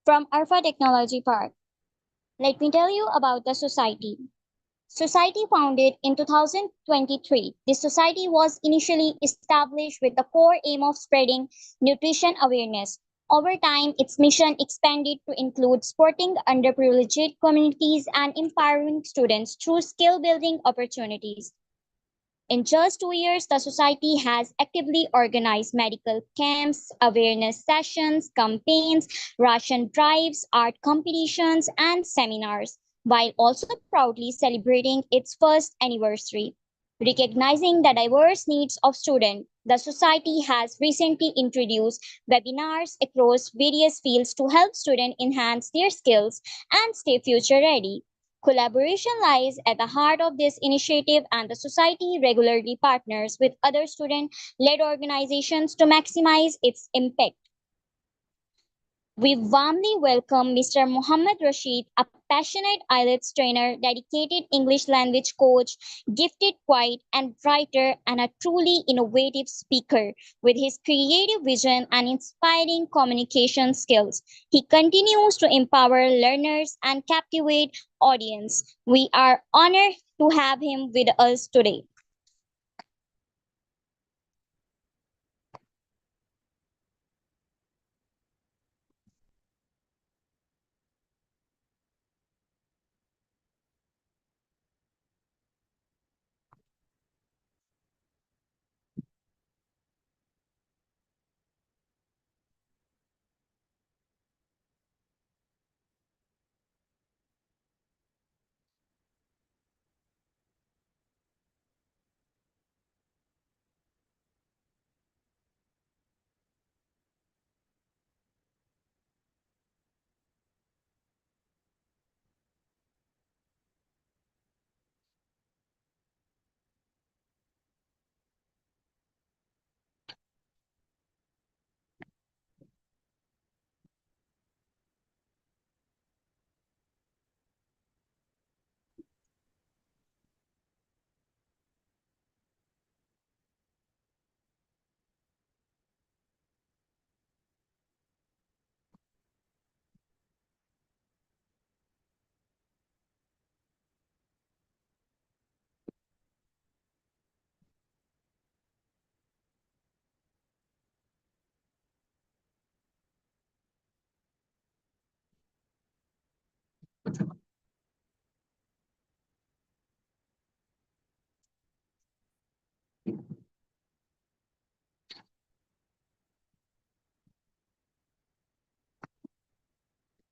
From Alpha Technology Park. Let me tell you about the society. Society founded in 2023. This society was initially established with the core aim of spreading nutrition awareness. Over time, its mission expanded to include supporting underprivileged communities and empowering students through skill building opportunities. In just 2 years, the society has actively organized medical camps, awareness sessions, campaigns, ration drives, art competitions, and seminars, while also proudly celebrating its first anniversary. Recognizing the diverse needs of students, the society has recently introduced webinars across various fields to help students enhance their skills and stay future ready. Collaboration lies at the heart of this initiative, and the society regularly partners with other student led organizations to maximize its impact. We warmly welcome Mr. Mohammed Rashid, a passionate IELTS trainer, dedicated English language coach, gifted poet and writer, and a truly innovative speaker. With his creative vision and inspiring communication skills, he continues to empower learners and captivate audience. We are honored to have him with us today.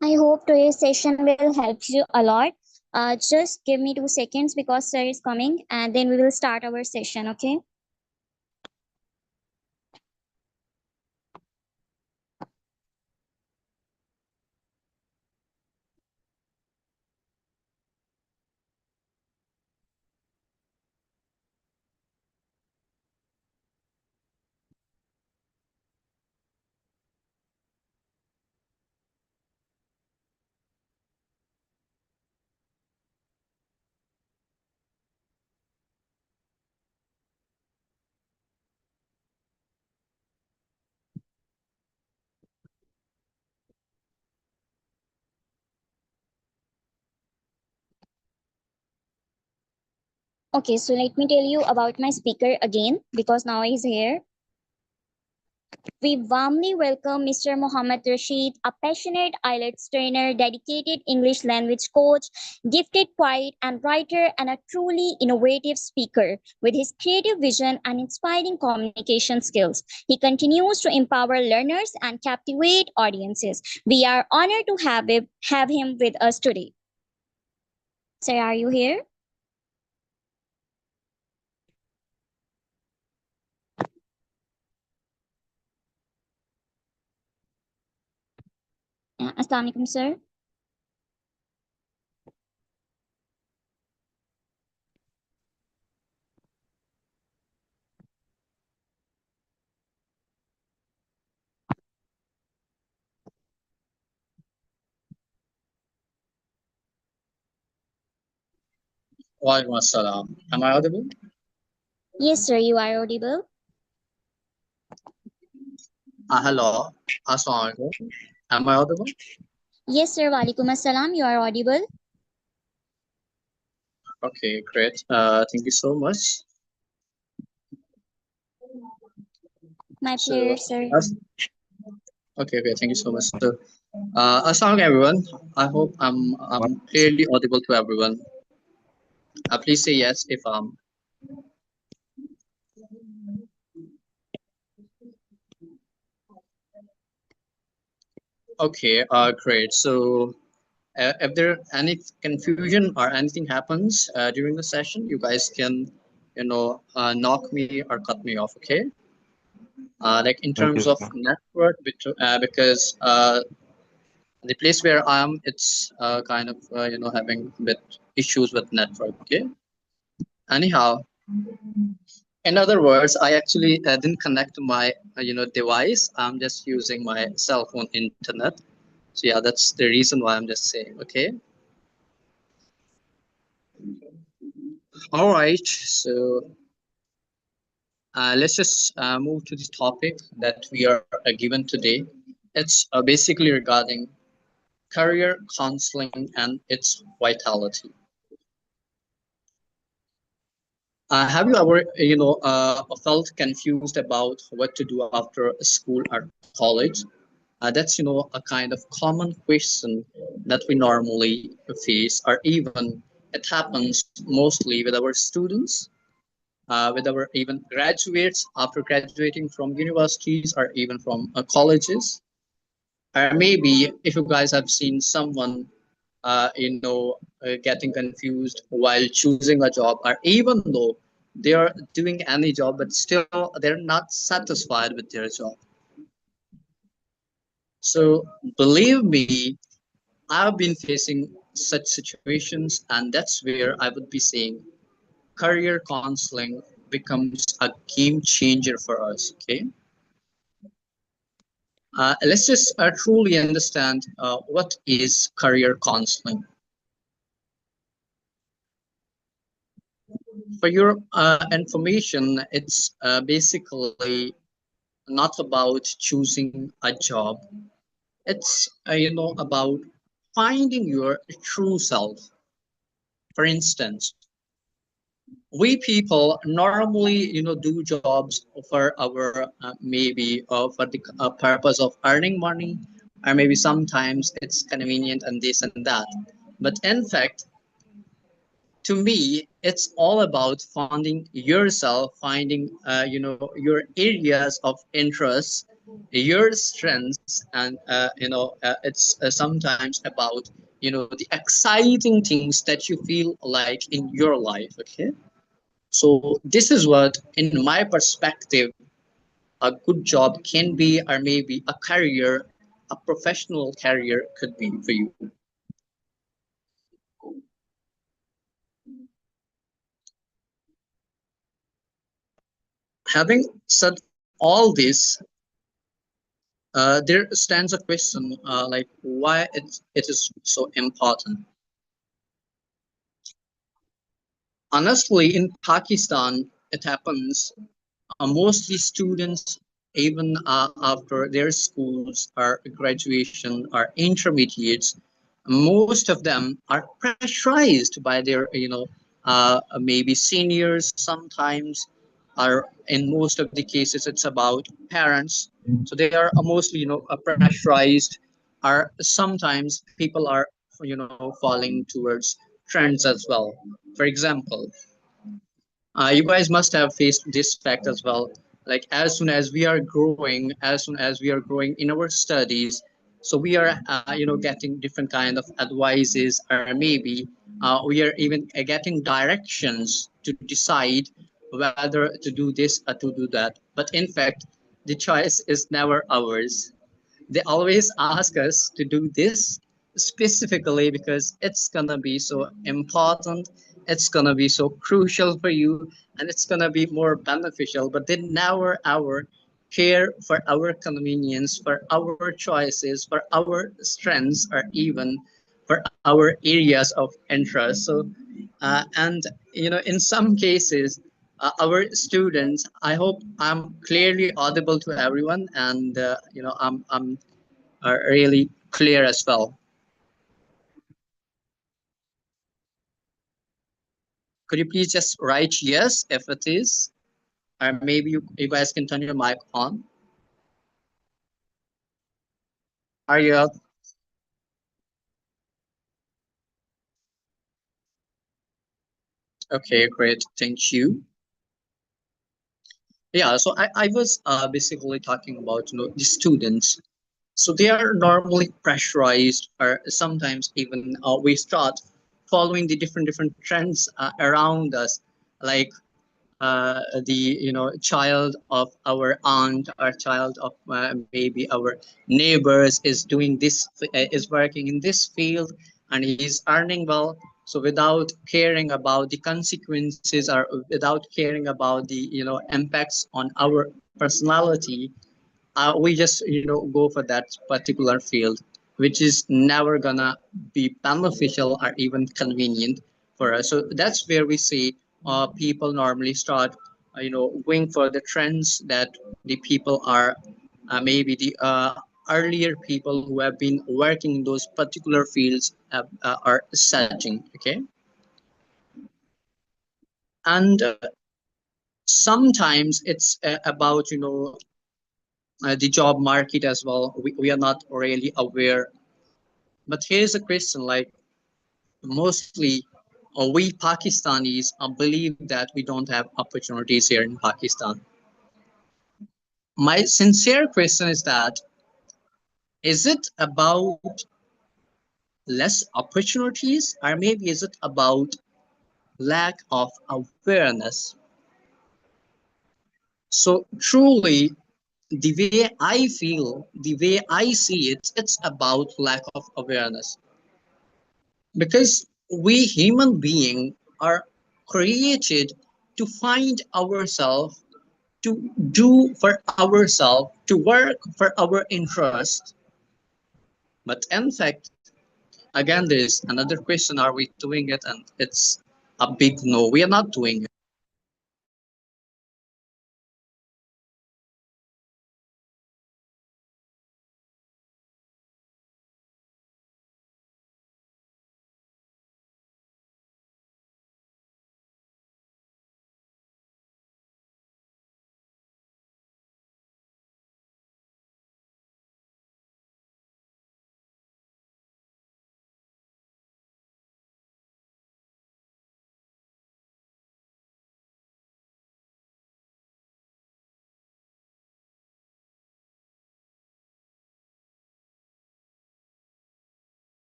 I hope today's session will help you a lot. Just give me 2 seconds because sir is coming and then we will start our session, okay? Okay, so let me tell you about my speaker again because now he's here. We warmly welcome Mr. Mohammed Rashid, a passionate IELTS trainer, dedicated English language coach, gifted poet and writer, and a truly innovative speaker. With his creative vision and inspiring communication skills, he continues to empower learners and captivate audiences. We are honored to have him with us today. Sir, are you here? Assalamu alaikum, sir. Walaikum assalam. Am I audible? Yes, sir, you are audible. Hello. Assalamu alaikum. Am I audible? Yes, sir. Walaikum assalam. You are audible. Okay, great. Thank you so much. My pleasure, So, sir. okay, thank you so much. So, assalamu everyone. I hope I'm clearly audible to everyone. Please say yes if okay. Great. So, if there any confusion or anything happens during the session, you guys can, knock me or cut me off. Okay. Like in Thank terms you, of sir. network, because the place where I am, it's kind of having a bit issues with network. Okay. Anyhow, in other words, I actually didn't connect to my device. I'm just using my cell phone internet. So yeah, that's the reason why I'm just saying. Okay. All right. So let's just move to the topic that we are given today. It's basically regarding career counseling and its vitality. Have you ever, felt confused about what to do after school or college? That's, a kind of common question that we normally face, or even it happens mostly with our students, with our even graduates after graduating from universities or even from colleges. Or maybe if you guys have seen someone, getting confused while choosing a job, or even though they are doing any job, but still they're not satisfied with their job. So believe me, I've been facing such situations, and that's where I would be saying career counseling becomes a game changer for us. Okay, let's just truly understand what is career counseling. For your information, it's basically not about choosing a job. It's about finding your true self. For instance, we people normally do jobs for our maybe for the purpose of earning money, or maybe sometimes it's convenient and this and that. But in fact, to me, it's all about finding yourself, finding your areas of interest, your strengths, and it's sometimes about the exciting things that you feel like in your life. Okay, so this is what, in my perspective, a good job can be, or maybe a career, a professional career could be for you. Having said all this, there stands a question, like why it is so important. Honestly, in Pakistan, it happens mostly students, even after their schools or graduation or intermediates, most of them are pressurized by their maybe seniors sometimes, or in most of the cases it's about parents. So they are mostly pressurized, or sometimes people are falling towards trends as well. For example, you guys must have faced this fact as well. Like as soon as we are growing, as soon as we are growing in our studies, so we are getting different kind of advices, or maybe we are even getting directions to decide whether to do this or to do that. But in fact, the choice is never ours. They always ask us to do this specifically because it's gonna be so important, it's gonna be so crucial for you, and it's gonna be more beneficial. But they never our care for our convenience, for our choices, for our strengths, or even for our areas of interest. So and in some cases, our students, I hope I'm clearly audible to everyone, and I'm really clear as well. Could you please just write yes if it is? Or maybe you guys can turn your mic on. Are you okay? Great, thank you. Yeah, so I was basically talking about the students. So they are normally pressurized, or sometimes even we start following the different trends around us, like the child of our aunt or child of maybe our neighbors is doing this, is working in this field, and he's earning well. So without caring about the consequences, or without caring about the impacts on our personality, we just go for that particular field, which is never gonna be beneficial or even convenient for us. So that's where we see people normally start going for the trends that the people are maybe the earlier people who have been working in those particular fields are setting. Okay, and sometimes it's about the job market as well. We are not really aware. But here's a question, like mostly we Pakistanis believe that we don't have opportunities here in Pakistan. My sincere question is that, is it about less opportunities, or maybe is it about lack of awareness? So truly, the way I feel, the way I see it, it's about lack of awareness, because we human beings are created to find ourselves, to do for ourselves, to work for our interest. But in fact, again, there's another question: are we doing it? And it's a big no, we are not doing it.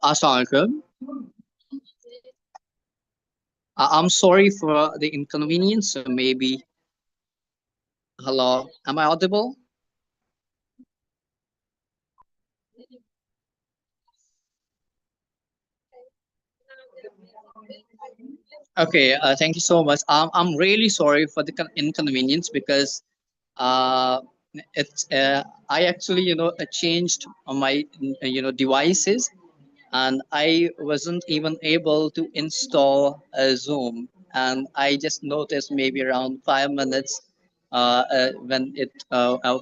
Assalamualaikum. I'm sorry for the inconvenience. So maybe, hello, am I audible? Okay, thank you so much. I'm really sorry for the inconvenience, because uh, it's I actually changed my devices, and I wasn't even able to install Zoom, and I just noticed maybe around 5 minutes when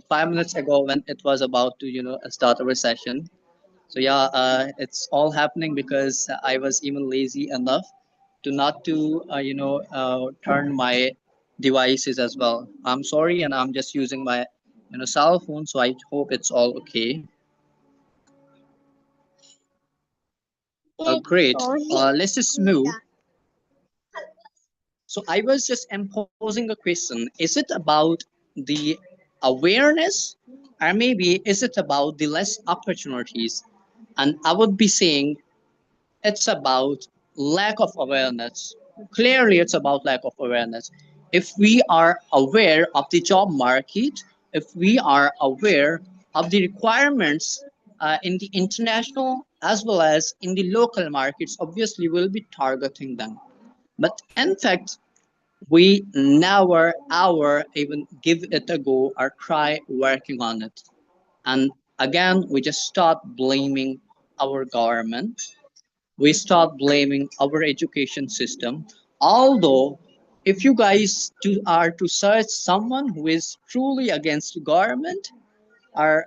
5 minutes ago, when it was about to start our session. So yeah, it's all happening because I was even lazy enough to not to turn my devices as well. I'm sorry, and I'm just using my cell phone, so I hope it's all okay. Great. Let's just move. So I was just imposing a question: is it about the awareness, or maybe is it about the less opportunities? And I would be saying it's about lack of awareness. Clearly, it's about lack of awareness. If we are aware of the job market, if we are aware of the requirements in the international as well as in the local markets, obviously we'll be targeting them. But in fact, we never ever even give it a go or try working on it. And again, we just start blaming our government, we start blaming our education system, although If you guys are to search someone who is truly against government, or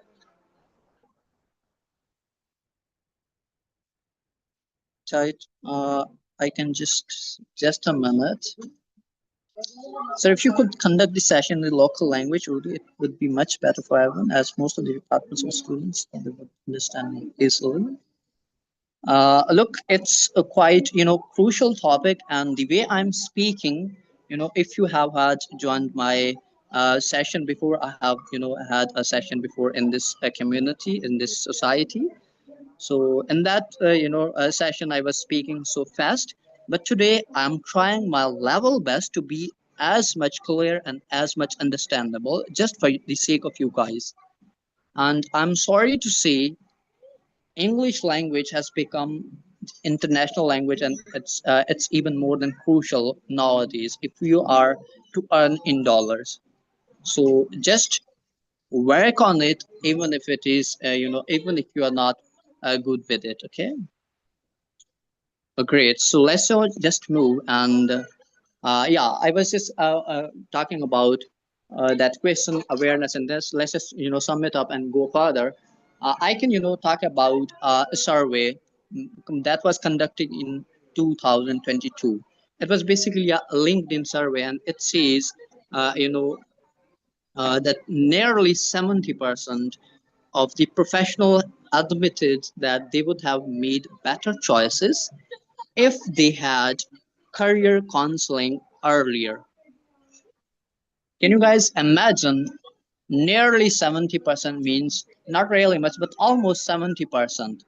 type, I can just a minute. So if you could conduct the session in the local language, it would be much better for everyone, as most of the departments of students they would understand easily. Look, it's a quite crucial topic, and the way I'm speaking, if you have had joined my session before, I have had a session before in this community, in this society. So in that session, I was speaking so fast, but today I'm trying my level best to be as much clear and as much understandable, just for the sake of you guys. And I'm sorry to say, English language has become international language, and it's even more than crucial nowadays if you are to earn in dollars. So just work on it, even if it is even if you are not good with it. Okay. Great. So just move and yeah, I was just talking about that question awareness, and this let's just sum it up and go further. I can talk about a survey that was conducted in 2022. It was basically a LinkedIn survey, and it says that nearly 70% of the professional admitted that they would have made better choices if they had career counseling earlier. Can you guys imagine? Nearly 70% means not really much, but almost 70%.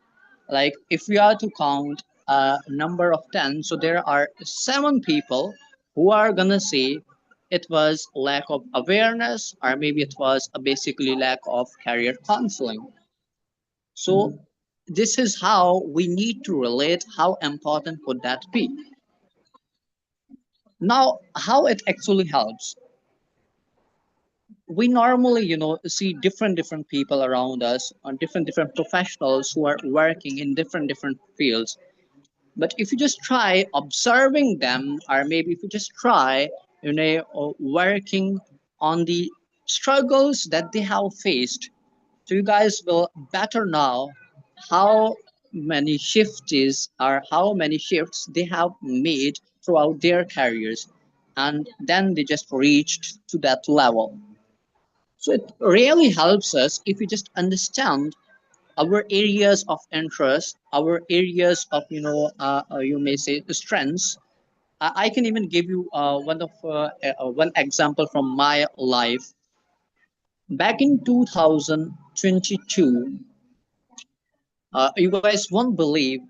Like if we are to count a number of 10, so there are 7 people who are gonna say it was lack of awareness, or maybe it was basically lack of career counseling. So this is how we need to relate how important would that be. Now, how it actually helps. We normally, see different people around us, or different professionals who are working in different fields. But if you just try observing them, or maybe if you just try, working on the struggles that they have faced, so you guys will better know how many shifts or how many shifts they have made throughout their careers, and then they just reached to that level. So it really helps us if we just understand our areas of interest, our areas of you may say strengths. I can even give you one example from my life. Back in 2022, you guys won't believe,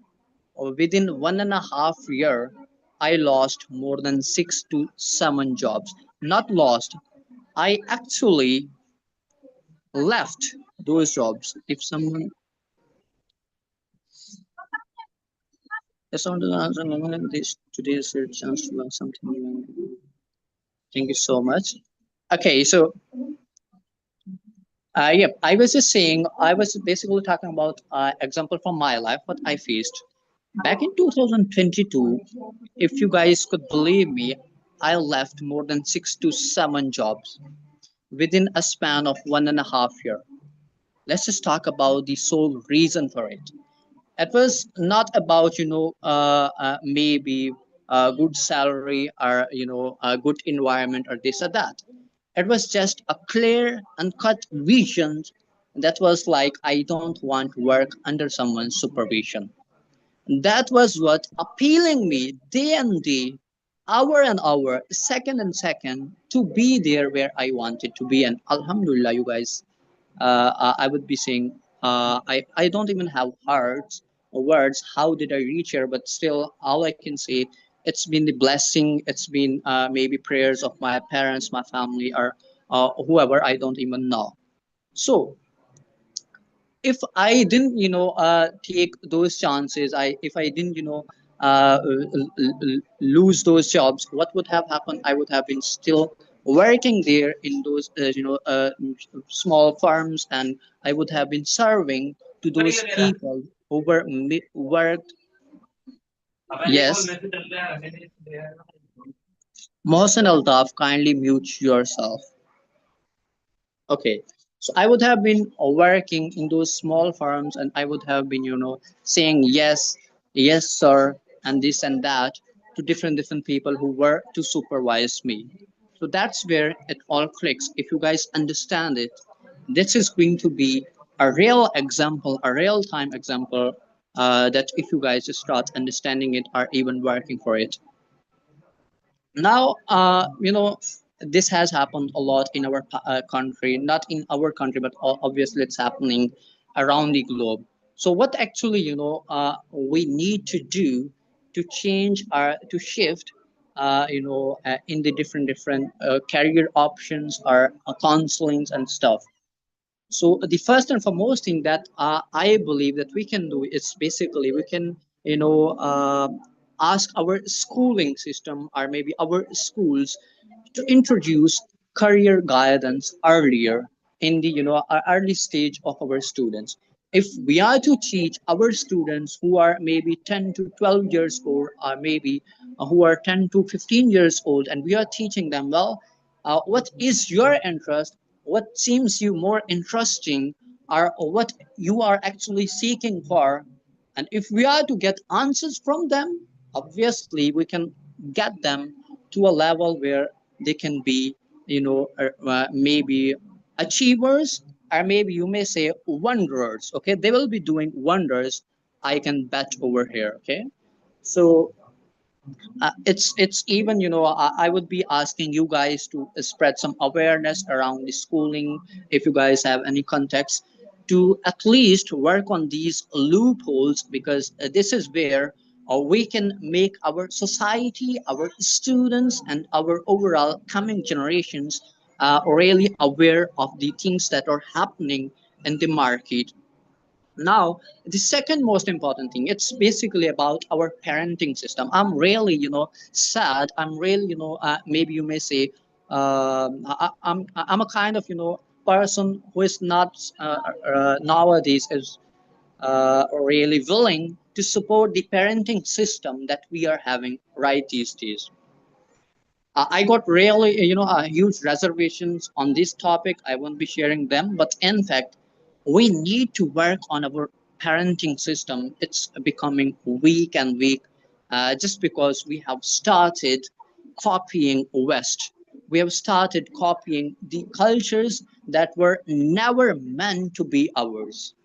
within 1.5 year, I lost more than 6 to 7 jobs. Not lost. I actually left those jobs. If someone someone doesn't answer this today's chance to learn something new. Thank you so much. Okay, so yep, I was just saying, I was basically talking about example from my life, what I faced back in 2022. If you guys could believe me, I left more than 6 to 7 jobs within a span of 1.5 year. Let's just talk about the sole reason for it. It was not about maybe a good salary, or a good environment, or this or that. It was just a clear and cut vision that was like, I don't want to work under someone's supervision. That was what appealing me day and day, hour and hour, second and second, to be there where I wanted to be. And alhamdulillah, you guys, I would be saying, I don't even have hearts or words. How did I reach here? But still, all I can say, it's been the blessing. It's been maybe prayers of my parents, my family, or whoever I don't even know. So if I didn't, take those chances, if I didn't, lose those jobs, what would have happened? I would have been still working there in those, small farms, and I would have been serving to those people who worked. Yes. Mohsen Altaf, kindly mute yourself. Okay. So I would have been working in those small firms and I would have been, saying yes, yes, sir, and this and that to different people who were to supervise me. So that's where it all clicks. If you guys understand it, this is going to be a real example, a real time example that if you guys start understanding it or even working for it. Now this has happened a lot in our country, not in our country but obviously it's happening around the globe. So what actually we need to do to change our to shift in the different career options or counselings and stuff. So the first and foremost thing that I believe that we can do is basically we can you know uh, ask our schooling system or maybe our schools to introduce career guidance earlier in the early stage of our students. If we are to teach our students who are maybe 10 to 12 years old or maybe who are 10 to 15 years old and we are teaching them, well, what is your interest, what seems you more interesting, or what you are actually seeking for, and if we are to get answers from them, obviously we can get them to a level where they can be maybe achievers, or maybe you may say wanderers. Okay, they will be doing wonders, I can bet over here. Okay, so it's even I would be asking you guys to spread some awareness around the schooling, if you guys have any context, to at least work on these loopholes, because this is where we can make our society, our students, and our overall coming generations really aware of the things that are happening in the market. Now the second most important thing, it's basically about our parenting system. I'm really sad, I'm really maybe you may say I'm a kind of person who is not nowadays is really willing to support the parenting system that we are having right these days. I got really, huge reservations on this topic. I won't be sharing them, but in fact, we need to work on our parenting system. It's becoming weak and weak, just because we have started copying West. We have started copying the cultures that were never meant to be ours.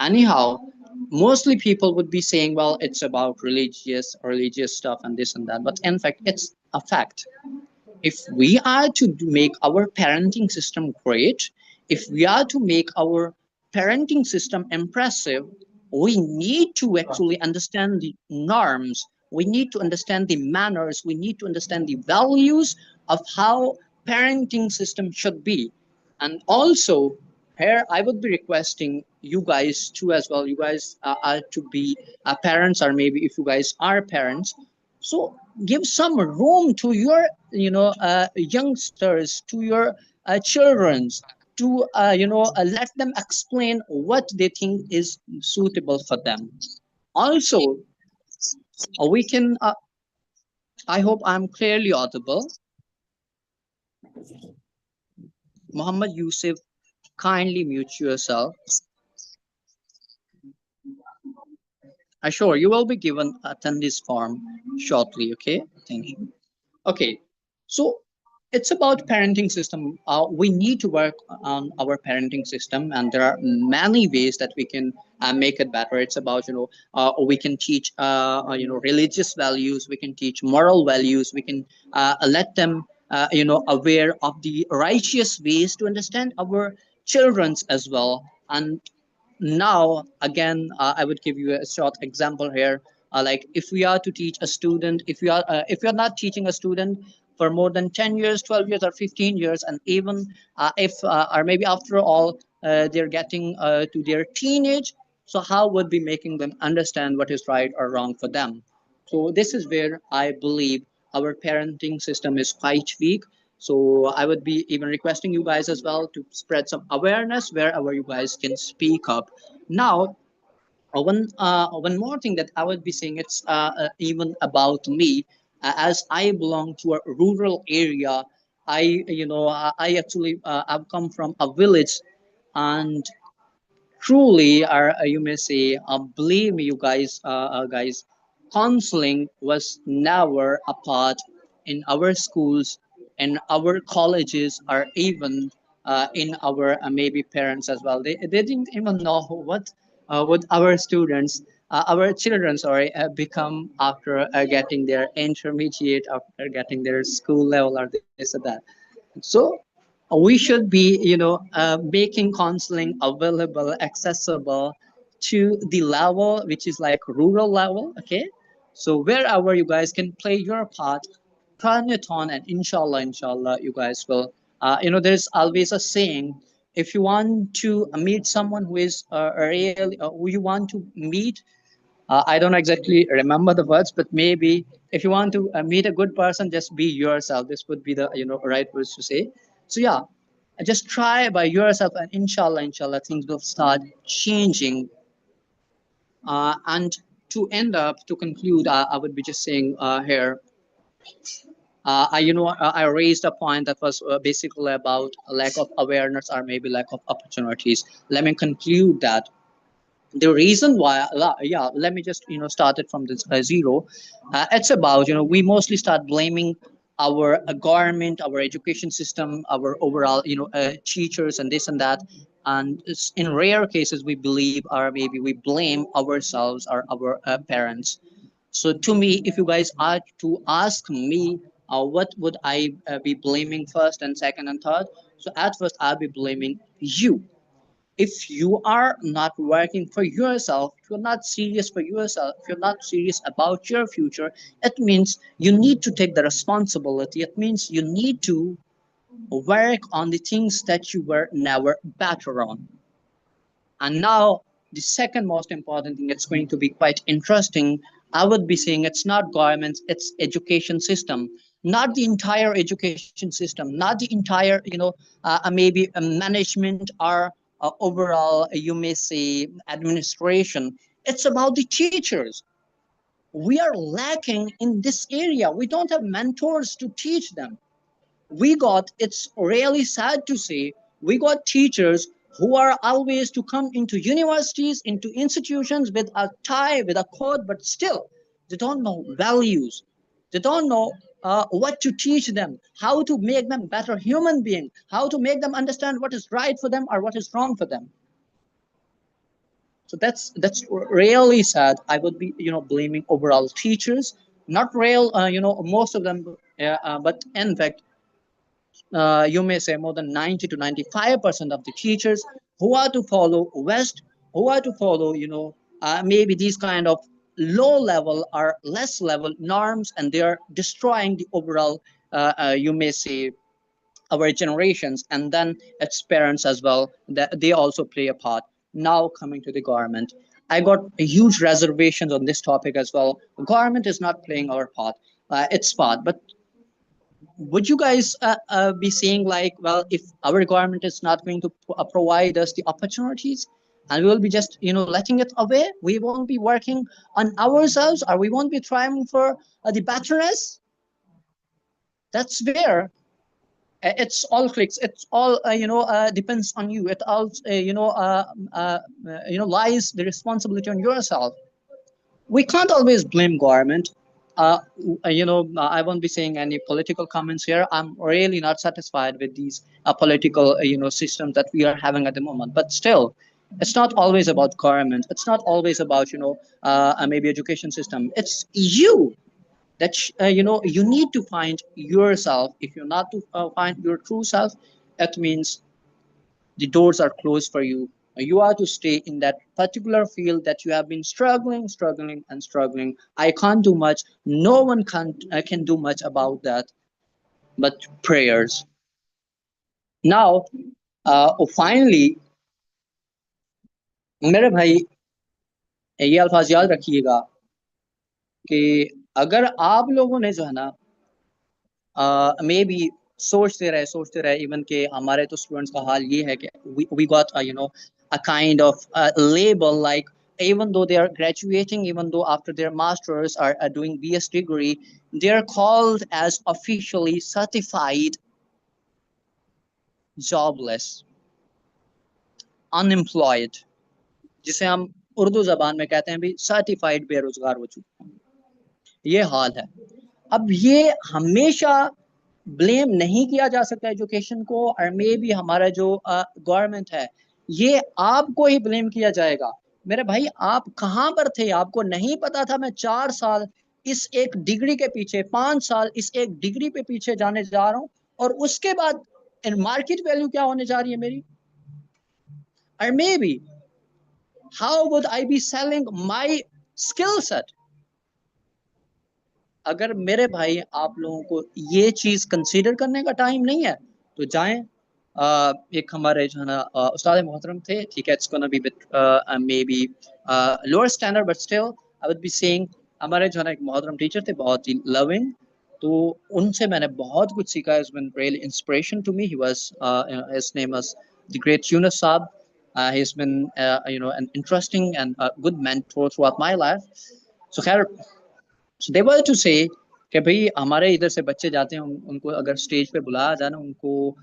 Anyhow, mostly people would be saying, well, it's about religious stuff and this and that, but in fact, it's a fact. If we are to make our parenting system great, if we are to make our parenting system impressive, we need to actually understand the norms, we need to understand the manners, we need to understand the values of how parenting system should be. And also here I would be requesting you guys too as well. You guys are to be parents, or maybe if you guys are parents, so give some room to your youngsters, to your childrens, to let them explain what they think is suitable for them. Also we can I hope I'm clearly audible. Muhammad Yusuf, kindly mute yourself. Sure, you will be given attendance form shortly. Okay, thank you. Okay, so it's about parenting system. We need to work on our parenting system, and there are many ways that we can make it better. It's about we can teach religious values, we can teach moral values, we can let them aware of the righteous ways to understand our childrens as well. And now again I would give you a short example here. Like if we are to teach a student, if we are not teaching a student for more than 10 years, 12 years, or 15 years, and even if or maybe after all they're getting to their teenage, so how would be making them understand what is right or wrong for them? So this is where I believe our parenting system is quite weak. So I would be even requesting you guys as well to spread some awareness wherever you guys can speak up. Now, one more thing that I would be saying, it's even about me. As I belong to a rural area, I actually I've come from a village, and truly, or you may say, believe me, you guys, counseling was never a part in our schools, in our colleges, or even in our maybe parents as well. They didn't even know what our students, our children, sorry, become after getting their intermediate, after getting their school level, or this or that. So we should be, making counseling available, accessible to the level which is like rural level. Okay, so wherever you guys can play your part, turn it on, and inshallah, you guys will. There's always a saying: if you want to meet someone who is really who you want to meet, I don't exactly remember the words, but maybe if you want to meet a good person, just be yourself. This would be the right words to say. So yeah, just try by yourself, and inshallah, things will start changing. And to end up, to conclude, I would be just saying here. I raised a point that was basically about lack of awareness or maybe lack of opportunities. Let me conclude that the reason why, yeah, let me just start it from this zero. It's about, we mostly start blaming our government, our education system, our overall teachers and this and that, and in rare cases we believe or maybe we blame ourselves or our parents. So to me, if you guys are to ask me, what would I be blaming first and second and third? So at first I'll be blaming you. If you are not working for yourself, if you're not serious for yourself, if you're not serious about your future, it means you need to take the responsibility. It means you need to work on the things that you were never better on. And now, the second most important thing, it's going to be quite interesting. I would be saying it's not governments, it's education system, not the entire education system, not the entire, maybe a management or overall, you may say, administration. It's about the teachers. We are lacking in this area. We don't have mentors to teach them. We got, it's really sad to say, we got teachers who are always to come into universities, into institutions with a tie, with a code, but still they don't know values. They don't know what to teach them, how to make them better human beings, how to make them understand what is right for them or what is wrong for them. So that's really sad. I would be blaming overall teachers, not real most of them, but in fact, you may say more than 90 to 95% of the teachers who are to follow West, who are to follow, maybe these kind of low level or less level norms, and they are destroying the overall, you may say, our generations, and then its parents as well, that they also play a part. Now coming to the government, I got huge reservations on this topic as well. Government is not playing our part, its part, but would you guys be saying like, well, if our government is not going to provide us the opportunities, and we will be just letting it away, we won't be working on ourselves, or we won't be trying for the betterness? That's where it's all clicks, it's all depends on you. It all lies the responsibility on yourself. We can't always blame government. I won't be saying any political comments here. I'm really not satisfied with these political, systems that we are having at the moment. But still, it's not always about government. It's not always about, maybe education system. It's you that you need to find yourself. If you're not to find your true self, it means the doors are closed for you. You are to stay in that particular field that you have been struggling and struggling. I can't do much. No one can do much about that, but prayers. Now, finally, मेरे भाई, ये अल्फाज याद रखिएगा कि अगर आप लोगों ने जो है ना मे बी सोचते रहे इवन के हमारे तो स्टूडेंट्स का हाल ये है कि we got a kind of label, like even though they are graduating, even though after their masters are doing BS degree, they are called as officially certified jobless, unemployed, जिसे हम उर्दू जबान में कहते हैं भी सर्टिफाइड बेरोजगार हो चुके हैं। ये हाल है। अब ये हमेशा ब्लेम नहीं किया जा सकता एजुकेशन को, और मे बी हमारा जो गवर्नमेंट है ये आपको ही ब्लेम किया जाएगा। मेरे भाई आप कहाँ पर थे, आपको नहीं पता था मैं 4 साल इस एक डिग्री के पीछे, 5 साल इस एक डिग्री पे पीछे जाने जा रहा हूँ, और उसके बाद मार्केट वैल्यू क्या होने जा रही है मेरी, और may be how would I be selling my skill set. अगर मेरे भाई आप लोगों को ये चीज कंसीडर करने का टाइम नहीं है तो जाएं। एक हमारे जो है ना उस्ताद मोहतरम थे, ठीक है, it's gonna be bit may be lower standard but still I would be saying, हमारे जो है ना एक मोहतरम टीचर थे, बहुत ही लविंग, तो उनसे मैंने बहुत कुछ सीखा। Is been really inspiration to me. He was his name was the great Yunus sahab. He has been you know an interesting and good mentor through my life. So खैर, so they were to say कि भाई हमारे इधर से बच्चे जाते हैं, उनको अगर स्टेज पे बुलाया जाए ना, उनको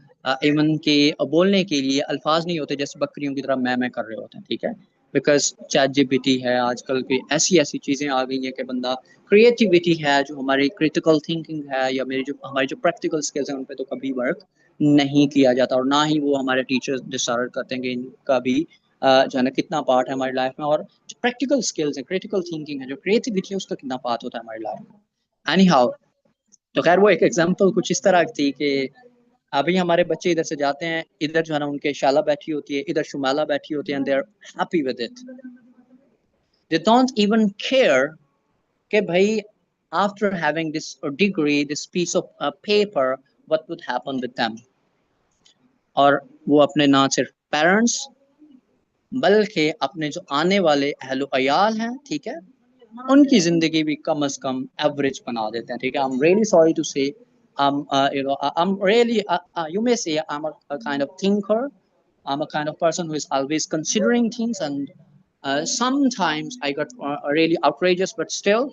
इवन के बोलने के लिए अल्फाज नहीं होते, जैसे बकरियों की तरह मैं कर रहे होते हैं, ठीक है, बिकॉज चैट जीपीटी है आजकल की, ऐसी ऐसी चीजें आ गई हैं कि बंदा क्रिएटिविटी है, जो हमारी क्रिटिकल थिंकिंग है या मेरी जो हमारी जो प्रैक्टिकल स्किल्स हैं उन पे तो कभी वर्क नहीं किया जाता, और ना ही वो हमारे टीचर्स डिसाइड करते हैं कि इनका भी जो है ना कितना पार्ट है हमारी लाइफ में, और जो प्रैक्टिकल स्किल्स है, क्रिटिकल थिंकिंग है, जो क्रिएटिविटी है, उसका कितना पार्ट होता है हमारी लाइफ में। एनी हाउ, तो खैर वो एक एग्जांपल कुछ इस तरह थी कि अभी हमारे बच्चे इधर से जाते हैं, इधर जो है ना उनके शाला बैठी होती है, इधर शुमाला बैठी होती है, and they are happy with it, they don't even care कि भाई after having this degree, this piece of paper, what would happen with them. और वो अपने ना सिर्फ पेरेंट्स बल्कि अपने जो आने वाले अहलो अयाल हैं, ठीक है, उनकी जिंदगी भी कम अज कम एवरेज बना देते हैं, ठीक है। I am really sorry to say you know I'm really you may say I'm a kind of thinker, I'm a kind of person who is always considering things, and sometimes I got really outrageous, but still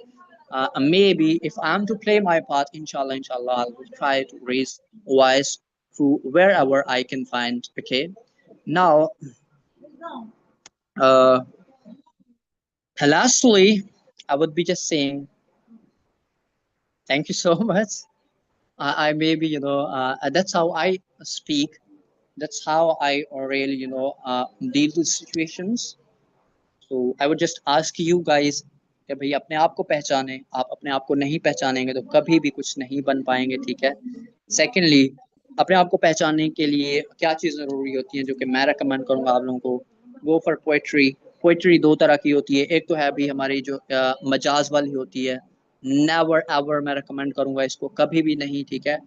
maybe if I'm to play my part, inshallah I will try to raise voice to wherever I can find. Okay, now uh, lastly, I would be just saying thank you so much. I maybe that's how I speak. That's how I really deal with situations. So I would just ask you guys कि भाई अपने आप को पहचाने, आप अपने आप को नहीं पहचानेंगे तो कभी भी कुछ नहीं बन पाएंगे, ठीक है। सेकेंडली, अपने आप को पहचानने के लिए क्या चीज़ ज़रूरी होती है, जो कि मैं रेकमेंड करूँगा आप लोगों को, गो फॉर पोइट्री। पोइट्री दो तरह की होती है, एक तो है अभी हमारी जो मजाज वाली होती है, नेवर एवर मैं रेकमेंड करूँगा इसको, कभी भी नहीं, ठीक है।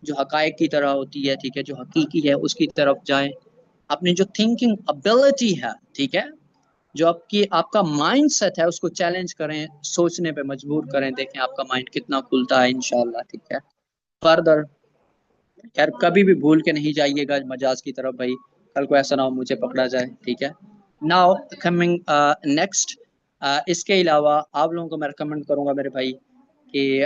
जो हकायक की तरह होती है, ठीक है, जो हकीकी है उसकी तरफ जाएं। अपनी जो थिंकिंग एबिलिटी है, ठीक है, जो आपकी आपका माइंड सेट है, उसको चैलेंज करें, सोचने पे मजबूर करें, देखें आपका माइंड कितना खुलता है, इंशाल्लाह, ठीक है। फर्दर, खैर कभी भी भूल के नहीं जाइएगा मजाज की तरफ भाई, कल को ऐसा ना हो मुझे पकड़ा जाए, ठीक है। नाउ कमिंग नेक्स्ट, इसके अलावा आप लोगों को मैं रिकमेंड करूंगा मेरे भाई कि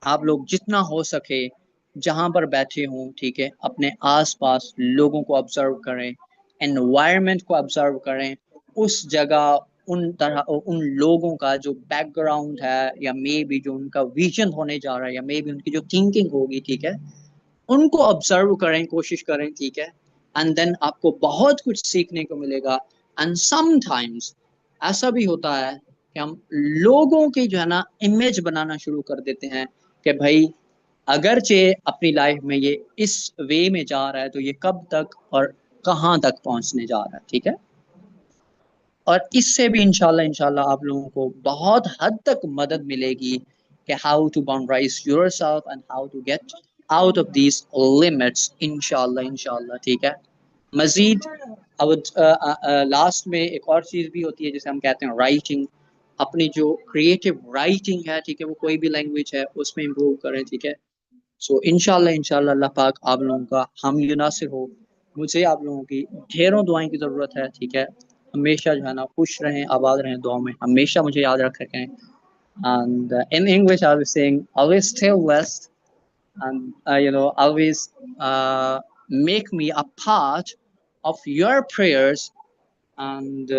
आप लोग जितना हो सके जहां पर बैठे हों, ठीक है, अपने आसपास लोगों को ऑब्जर्व करें, एनवायरनमेंट को ऑब्जर्व करें, उस जगह उन तरह उन लोगों का जो बैकग्राउंड है, या मे बी जो उनका विजन होने जा रहा है, या मे बी उनकी जो थिंकिंग होगी, ठीक है, उनको ऑब्जर्व करें, कोशिश करें, ठीक है। एंड देन आपको बहुत कुछ सीखने को मिलेगा। एंड समटाइम्स ऐसा भी होता है कि हम लोगों की जो है ना इमेज बनाना शुरू कर देते हैं कि भाई अगरचे अपनी लाइफ में ये इस वे में जा रहा है तो ये कब तक और कहाँ तक पहुंचने जा रहा है, ठीक है। और इससे भी इंशाल्लाह इंशाल्लाह आप लोगों को बहुत हद तक मदद मिलेगी कि how to boundarize yourself and how to get out of these limits, इंशाल्लाह इंशाल्लाह, ठीक है। मजीद अब लास्ट में एक और चीज़ भी होती है जिसे हम कहते हैं राइटिंग। अपनी जो क्रिएटिव राइटिंग है, ठीक है, वो कोई भी लैंग्वेज है उसमें इम्प्रूव करें, ठीक है। सो इंशाल्लाह इंशाल्लाह अल्लाह पाक आप लोगों का हम युनासिर हो। मुझे आप लोगों की ढेरों दुआएं की ज़रूरत है, ठीक है। हमेशा जो है ना खुश रहें, आबाद रहें, दुआ में हमेशा मुझे याद रखें। And in English, I'll be saying always stay blessed, and always make me a part of your prayers, and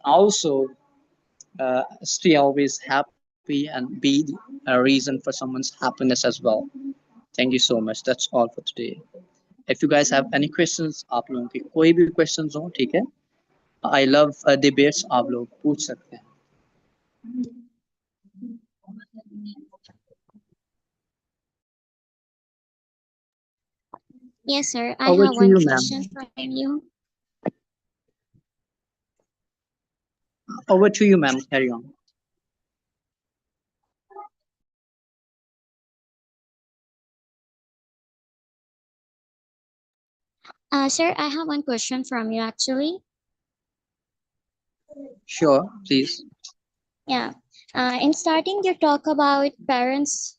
also stay always happy and be a reason for someone's happiness as well. Thank you so much. That's all for today. If you guys have any questions, आप लोगों की कोई भी questions हो, ठीक है? I love debates. आप लोग पूछ सकते हैं. Yes, sir. I Over have to one you, question ma'am. from you. Over to you, ma'am. Carry on. Sir, I have one question from you actually. Sure, please. Yeah. In starting, you talk about parents.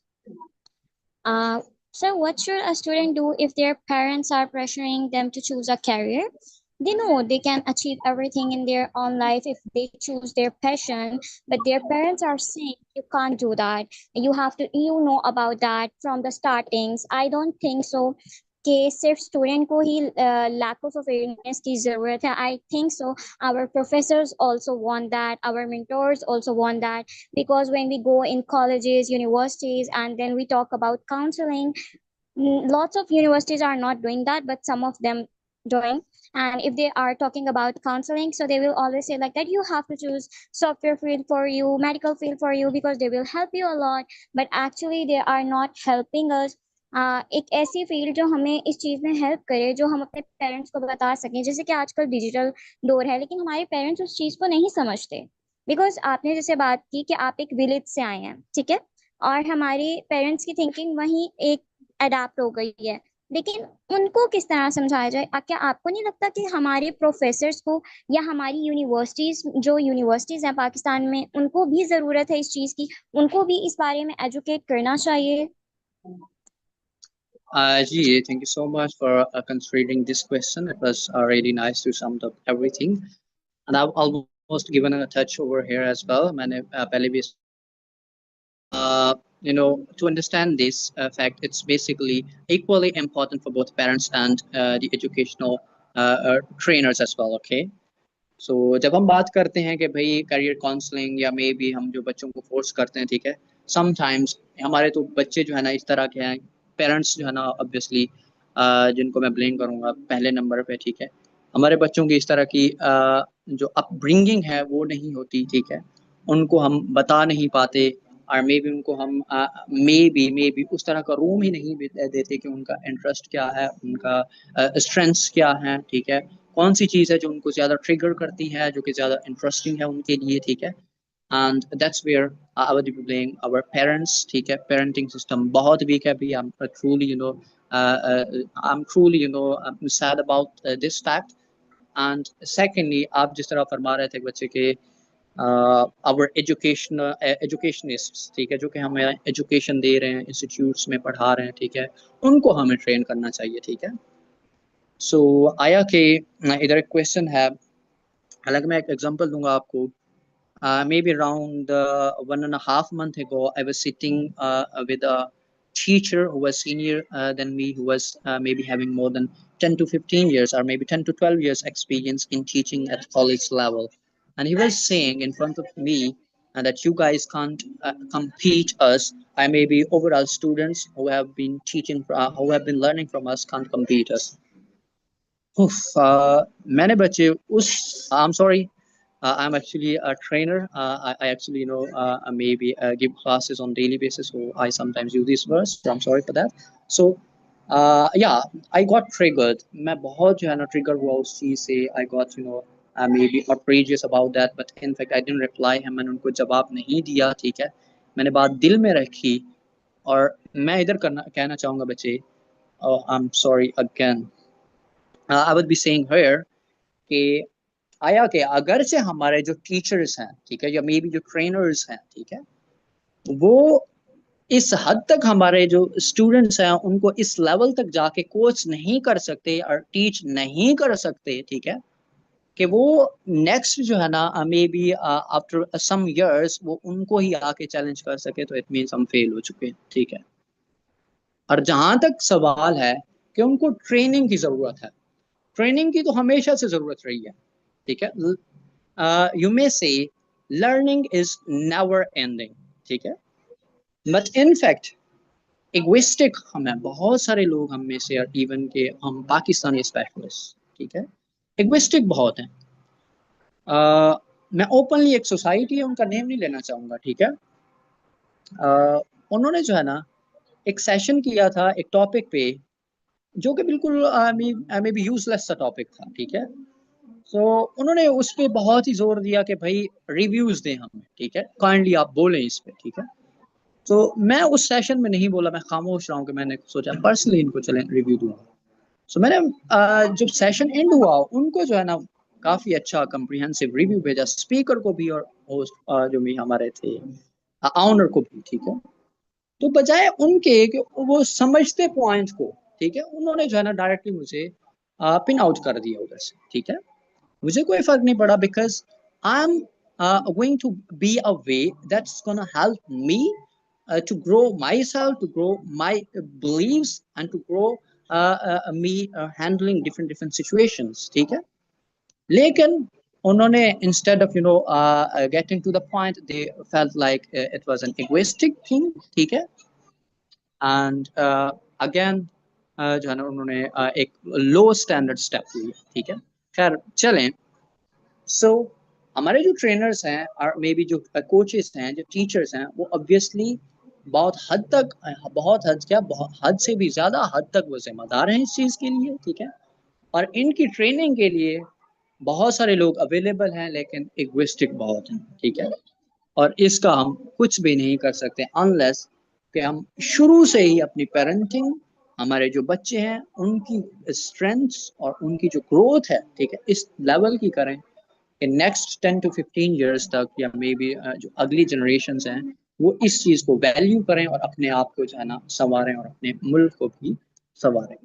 Uh, so, what should a student do if their parents are pressuring them to choose a career? They know they can achieve everything in their own life if they choose their passion, but their parents are saying you can't do that. You have to, you know about that from the startings. I don't think so कि सिर्फ student को ही lack of awareness की ज़रूरत है. I think so our professors also want that, our mentors also want that, because when we go in colleges, universities, and then we talk about counseling, lots of universities are not doing that, but some of them doing. And if they are talking about counseling, so they will always say like that you have to choose software field for you, medical field for you, because they will help you a lot. But actually they are not helping us. एक ऐसी field जो हमें इस चीज में help करे, जो हम अपने पेरेंट्स को बता सकें. जैसे कि आजकल डिजिटल दौर है, लेकिन हमारे पेरेंट्स उस चीज को नहीं समझते. बिकॉज आपने जैसे बात की कि आप एक विलेज से आए हैं, ठीक है, और हमारे पेरेंट्स की थिंकिंग वही एक अडाप्ट हो गई है. लेकिन उनको किस तरह समझाया जाए? क्या आपको नहीं लगता कि हमारे प्रोफेसर्स को या हमारी यूनिवर्सिटीज, जो यूनिवर्सिटीज हैं पाकिस्तान में, उनको भी जरूरत है इस चीज की, उनको भी इस बारे में एजुकेट करना चाहिए? Ji, thank you so much for considering this question. It was really nice to sum up everything. And I've almost given a touch over here as well. मैंने पहले भी इसमें touch किया था. To understand this fact, it's basically equally important for both parents and the educational trainers as well. Okay. सो जब हम बात करते हैं कि भाई करियर काउंसलिंग या मे बी हम जो बच्चों को फोर्स करते हैं, ठीक है, समटाइम्स हमारे तो बच्चे जो है ना इस तरह के हैं, पेरेंट्स जो है ना ऑब्वियसली जिनको मैं ब्लेम करूंगा पहले नंबर पे, ठीक है, हमारे बच्चों की इस तरह की जो अपब्रिंगिंग है वो नहीं होती, ठीक है, उनको हम बता नहीं पाते, और मे बी उनको हम मे बी उस तरह का रूम ही नहीं देते कि उनका इंटरेस्ट क्या है, उनका स्ट्रेंथ्स क्या है, ठीक है, कौन सी चीज़ है जो उनको ज़्यादा ट्रिगर करती है, जो कि ज़्यादा इंटरेस्टिंग है उनके लिए, ठीक है. And that's where I would be blaming our parents, ठीक है. पेरेंटिंग सिस्टम बहुत वीक है भी. I'm truly sad about this fact. And secondly, आप जिस तरह फरमा रहे थे बच्चे के our educationists, ठीक है, जो कि हमें एजुकेशन दे रहे हैं, इंस्टीट्यूट्स में पढ़ा रहे हैं, ठीक है, उनको हमें ट्रेन करना चाहिए, ठीक है. सो आया कि इधर एक क्वेश्चन है, हालांकि मैं एक एग्जांपल दूंगा आपको. Maybe around 1.5 months ago, I was sitting with a teacher who was senior than me, who was maybe having more than 10 to 15 years or maybe 10 to 12 years experience in teaching at college level. And he was saying in front of me that you guys can't compete us. I maybe overall students who have been teaching, who have been learning from us can't compete us. Oof, मैंने बच्चे उस I'm sorry, I'm actually a trainer. I actually maybe give classes on daily basis, so I sometimes use these words. So I'm sorry for that. So yeah, I got triggered. मैं बहुत जो है ना trigger हुआ उस चीज से. I got maybe outrageous about that, but in fact I didn't reply him. मैंने उनको जवाब नहीं दिया, ठीक है. मैंने बात दिल में रखी, और मैं इधर कहना चाहूँगा बच्चे. I'm sorry again. I would be saying here कि आया कि अगर से हमारे जो टीचर्स हैं, ठीक है, या मे बी जो ट्रेनर्स हैं, ठीक है, वो इस हद तक हमारे जो स्टूडेंट्स हैं उनको इस लेवल तक जाके कोच नहीं कर सकते और टीच नहीं कर सकते, ठीक है, कि वो नेक्स्ट जो है ना maybe after some years वो उनको ही आके चैलेंज कर सके, तो इट मीन्स हम फेल हो चुके हैं, ठीक है। और जहां तक सवाल है कि उनको ट्रेनिंग की जरूरत है, ट्रेनिंग की तो हमेशा से जरूरत रही है, ठीक है। यू मे से लर्निंग इज नेवर एंडिंग, ठीक है। बट इन फैक्ट इगोइस्टिक हमें बहुत सारे लोग हम में से, और इवन के हम पाकिस्तानी स्पेशलिस्ट, ठीक है, इगोइस्टिक बहुत हैं। मैं ओपनली एक सोसाइटी है उनका नेम नहीं लेना चाहूंगा, ठीक है। उन्होंने जो है ना एक सेशन किया था एक टॉपिक पे जो कि बिल्कुल मे बी यूजलेस सा टॉपिक था, ठीक है। तो उन्होंने उस पर बहुत ही जोर दिया कि भाई रिव्यूज दें हमें, ठीक है, काइंडली आप बोलें इस पे, ठीक है। तो मैं उस सेशन में नहीं बोला, मैं खामोश रहा हूँ कि मैंने सोचा पर्सनली इनको चलें रिव्यू दूंगा। सो मैंने जब सेशन एंड हुआ उनको जो है ना काफी अच्छा कम्प्रिहेंसिव रिव्यू भेजा, स्पीकर को भी और होस्ट जो भी हमारे थे ऑनर को भी, ठीक है। तो बजाय उनके कि वो समझते पॉइंट को, ठीक है, उन्होंने जो है ना डायरेक्टली मुझे पिन आउट कर दिया उधर से, ठीक है। मुझे कोई फर्क नहीं पड़ा because I am going to be a way that's gonna help me to grow myself, to grow my beliefs, and to grow me handling different situations, ठीक है। लेकिन उन्होंने instead of getting to the point, they felt like it was an egoistic thing, ठीक है। And again जो है ना उन्होंने एक लो स्टैंडर्ड स्टेप लिया, ठीक है। खैर चलें। सो हमारे जो ट्रेनर्स हैं और मे बी जो कोचेस हैं, जो टीचर्स हैं, वो ऑब्वियसली बहुत हद तक, बहुत हद क्या, बहुत हद से भी ज्यादा हद तक वो जिम्मेदार हैं इस चीज के लिए, ठीक है। और इनकी ट्रेनिंग के लिए बहुत सारे लोग अवेलेबल हैं, लेकिन इगोइस्टिक बहुत हैं, ठीक है। और इसका हम कुछ भी नहीं कर सकते अनलेस कि हम शुरू से ही अपनी पेरेंटिंग, हमारे जो बच्चे हैं उनकी स्ट्रेंथ्स और उनकी जो ग्रोथ है, ठीक है, इस लेवल की करें कि नेक्स्ट 10 to 15 ईयर्स तक, या मे बी जो अगली जनरेशन हैं वो इस चीज को वैल्यू करें और अपने आप को जो है ना संवारें और अपने मुल्क को भी संवारें।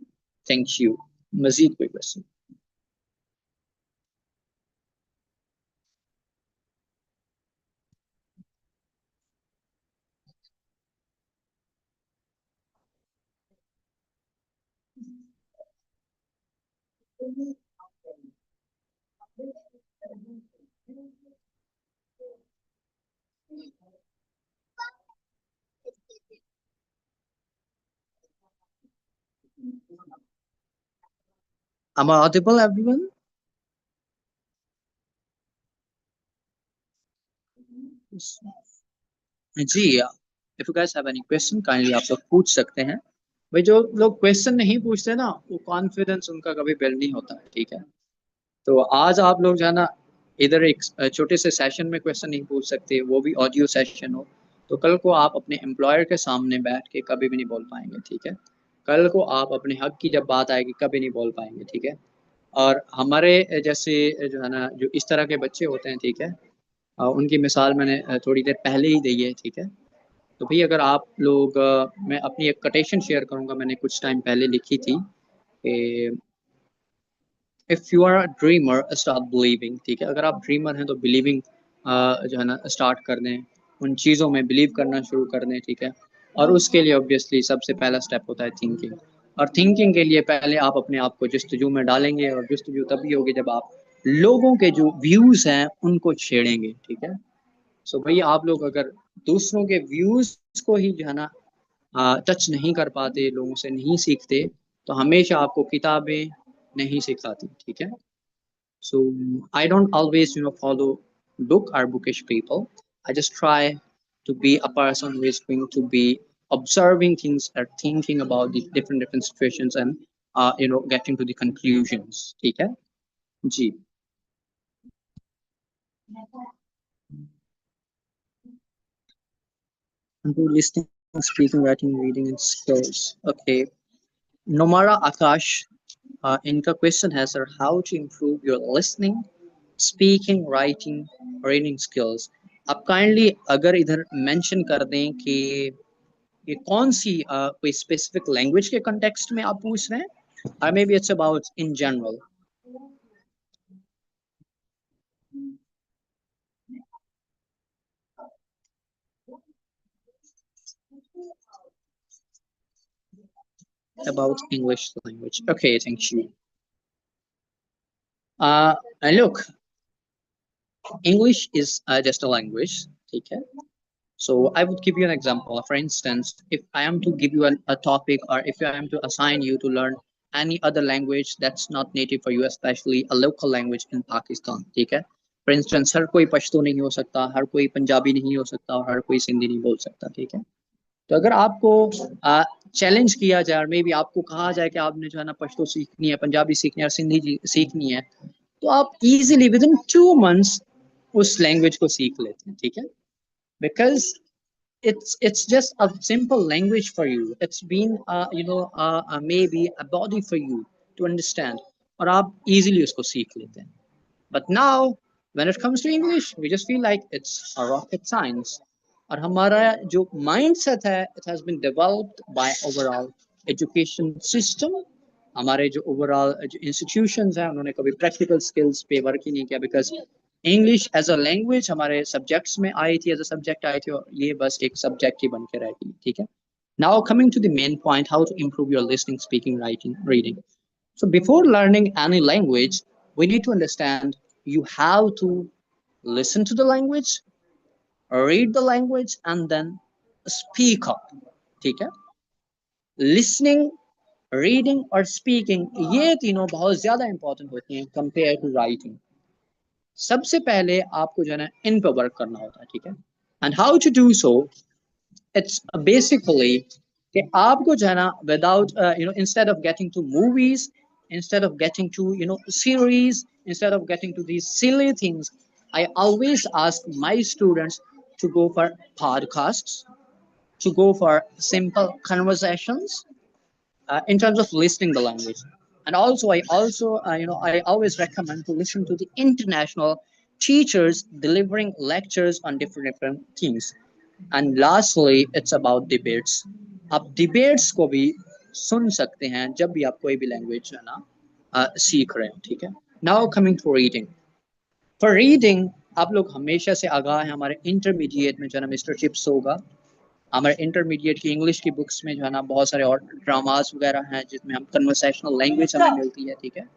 Thank you. मजीद कोई question? Am I audible, everyone? जी, if you guys have any question kindly आप लोग पूछ सकते हैं। भाई जो लोग क्वेश्चन नहीं पूछते ना, वो कॉन्फिडेंस उनका कभी बिल्ड नहीं होता है, ठीक है। तो आज आप लोग जो है ना इधर एक छोटे से सेशन में क्वेश्चन नहीं पूछ सकते, वो भी ऑडियो सेशन हो, तो कल को आप अपने एम्प्लॉयर के सामने बैठ के कभी भी नहीं बोल पाएंगे, ठीक है। कल को आप अपने हक की जब बात आएगी कभी नहीं बोल पाएंगे, ठीक है। और हमारे जैसे जो है ना जो इस तरह के बच्चे होते हैं, ठीक है, उनकी मिसाल मैंने थोड़ी देर पहले ही दी है, ठीक है। तो भाई अगर आप लोग मैं अपनी एक कोटेशन शेयर करूंगा, मैंने कुछ टाइम पहले लिखी थी कि if you are a dreamer start believing, ठीक है। अगर आप ड्रीमर हैं तो बिलीविंग जो है ना स्टार्ट कर दें, उन चीज़ों में बिलीव करना शुरू कर दें, ठीक है। और उसके लिए ऑब्वियसली सबसे पहला स्टेप होता है थिंकिंग। और थिंकिंग के लिए पहले आप अपने आप को जस्तजू में डालेंगे, और जस्तजू तभी होगी जब आप लोगों के जो व्यूज़ हैं उनको छेड़ेंगे, ठीक है। सो भाई आप लोग अगर दूसरों के व्यूज़ को ही जो है ना टच नहीं कर पाते, लोगों से नहीं सीखते, तो हमेशा आपको किताबें नहीं सिखाती, ठीक है। So I don't always follow book or bookish people. I just try to be a person who is going to be observing things or thinking about the different situations and getting to the conclusions, ठीक है जी। Improve listening, speaking, writing, reading and skills. Okay, Nomara Akash, इनका question है sir, how to improve your listening, speaking, writing, reading skills. आप kindly अगर इधर mention कर दें कि ये कौन सी कोई स्पेसिफिक लैंग्वेज के कंटेक्स्ट में आप पूछ रहे हैं, और may be it's about in general. about English language. Okay, thank you. And look, English is just a language. Okay. So I would give you an example. For instance, if I am to give you a topic, or if I am to assign you to learn any other language that's not native for you, especially a local language in Pakistan, ठीक है? For instance, हर कोई पश्तो नहीं हो सकता, हर कोई पंजाबी नहीं हो सकता, और हर कोई सिंधी नहीं बोल सकता, ठीक है? तो अगर आपको चैलेंज किया जाए, और मे बी आपको कहा जाए कि आपने जो है ना पश्तो सीखनी है, पंजाबी सीखनी है, और सिंधी सीखनी है, तो आप इजीली विद इन 2 months उस लैंग्वेज को सीख लेते हैं, ठीक है? Because it's just a simple language for you. It's been maybe a body for you to understand, और आप easily उसको सीख लेते हैं. But now when it comes to English, we just feel like it's a rocket science. और हमारा जो mindset है, it has been developed by overall education system. हमारे जो overall जो institutions हैं, उन्होंने कभी practical skills पे work ही नहीं किया, because English as a language हमारे subjects में आई थी, as a subject आई थी, और ये बस एक subject ही बन के रह गई, ठीक है? Now coming to the main point, how to improve your listening, speaking, writing, reading. So before learning any language, we need to understand you have to listen to the language, read the language, and then speak up. ठीक है? Listening, reading और speaking, ये तीनों बहुत ज्यादा important होती हैं compare to writing. सबसे पहले आपको जो है ना इन पर वर्क करना होता है, ठीक है? And how to do so, it's basically कि आपको जो है ना without instead of getting to movies, instead of getting to series, instead of getting to these silly things, I always ask my students to go for podcasts, to go for simple conversations, in terms of listening the language. And also I always recommend to listen to the international teachers delivering lectures on different things. And lastly, it's about debates. आप debates को भी सुन सकते हैं जब भी आप कोई भी language है ना सीख रहे हैं, ठीक है? Now coming to reading. For reading, आप लोग हमेशा से आगाह हैं, हमारे intermediate में जो है ना मिस्टर चिप्स होगा, हमारे इंटरमीडिएट की इंग्लिश की बुक्स में जो है ना बहुत सारे और ड्रामास वगैरह हैं जिसमें हम कन्वर्सेशनल लैंग्वेज हमें मिलती है, ठीक है?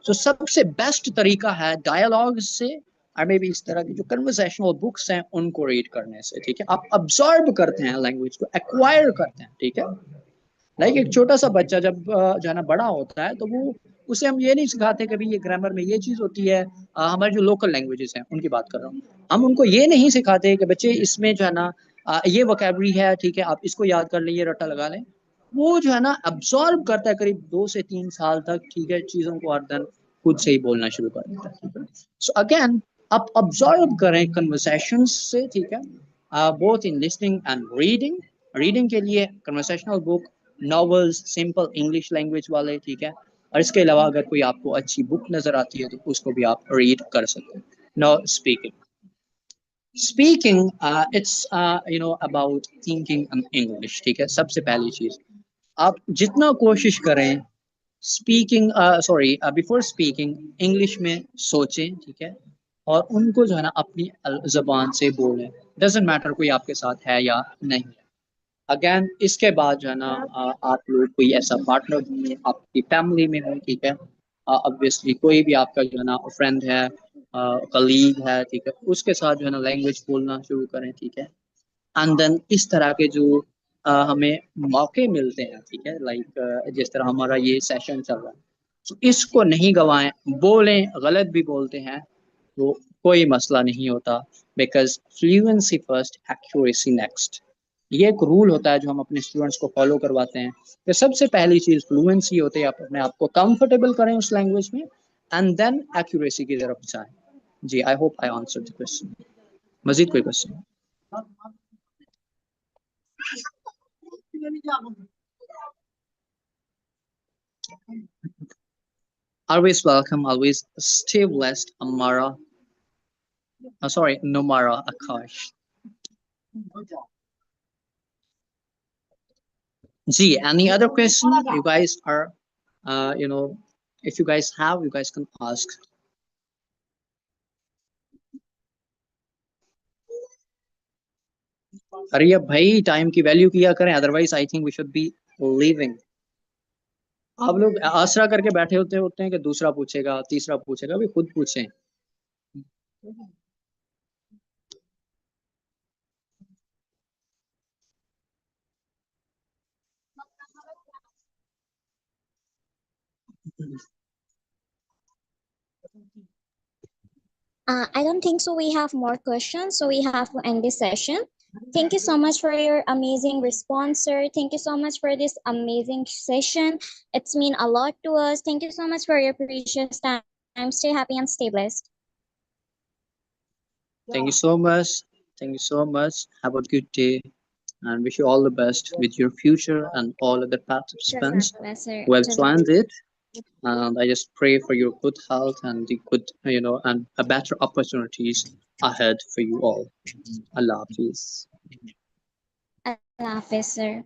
तो सबसे बेस्ट तरीका है डायलॉग से, और मे भी इस तरह की जो कन्वर्सेशनल बुक्स हैं उनको रीड करने से, ठीक है? आप अब्सॉर्ब करते हैं लैंग्वेज को, एक्वायर करते हैं, ठीक है? लाइक एक छोटा सा बच्चा जब जो है ना बड़ा होता है, तो वो उसे हम ये नहीं सिखाते कि भाई ये ग्रामर में ये चीज होती है. हमारे जो लोकल लैंग्वेजेस हैं उनकी बात कर रहा हूँ, हम उनको ये नहीं सिखाते कि बच्चे इसमें जो है ना ये वोकैबुलरी है, ठीक है, आप इसको याद कर लें, ये रट्टा लगा लें. वो जो है ना अब्सॉर्ब करता है करीब 2 से 3 साल तक, ठीक है, चीजों को, और देन खुद से ही बोलना शुरू कर देता है, ठीक है? सो अगेन, आप अब्सॉर्ब करें कन्वर्सेशन से, ठीक है, both in listening and reading. Reading के लिए conversational book, novels, simple English language वाले, ठीक है? और इसके अलावा अगर कोई आपको अच्छी बुक नजर आती है तो उसको भी आप रीड कर सकते हैं. Now speaking. Speaking it's about thinking in English, ठीक है? सबसे पहली चीज, आप जितना कोशिश करें speaking sorry before speaking English में सोचें, ठीक है? और उनको जो है ना अपनी जबान से बोलें, डजेंट मैटर कोई आपके साथ है या नहीं. अगेन इसके बाद जो है ना आप लोग कोई ऐसा पार्टनर ढूंढें आपकी फैमिली में हो, ठीक है? ऑब्वियसली कोई भी आपका जो है ना फ्रेंड है, कलीग है, ठीक है, उसके साथ जो है ना लैंग्वेज बोलना शुरू करें, ठीक है? एंड देन इस तरह के जो हमें मौके मिलते हैं, ठीक है, लाइक जिस तरह हमारा ये सेशन चल रहा है, तो इसको नहीं गवाएं, बोलें. गलत भी बोलते हैं तो कोई मसला नहीं होता, because fluency first, accuracy next. ये एक रूल होता है जो हम अपने स्टूडेंट्स को फॉलो करवाते हैं, कि सबसे पहली चीज फ्लुएंसी होती है, आप अपने आप को कंफर्टेबल करें उस लैंग्वेज में, एंड देन एक्यूरेसी की तरफ जाएं. जी, I hope I answer the question. मजीद कोई question? Always welcome, always stay blessed, Amara. Sorry, Nomara Akash. Gee, any other question? You guys are, if you guys have, you guys can ask. अरे अब भाई time की value किया करें, otherwise I think we should be leaving. आप लोग आसरा करके बैठे होते हैं कि दूसरा पूछेगा तीसरा पूछेगा, भी खुद पूछें। I don't think so. We have more questions, so we have to end this session. Thank you so much for your amazing response, sir. Thank you so much for this amazing session. It's mean a lot to us. Thank you so much for your precious time. Stay happy and stay blessed. Thank you so much. Thank you so much. Have a good day and wish you all the best with your future and all other participants Sir. who have joined it. And I just pray for your good health and the good, and a better opportunities ahead for you all. Allah Hafiz. Allah Hafiz, sir.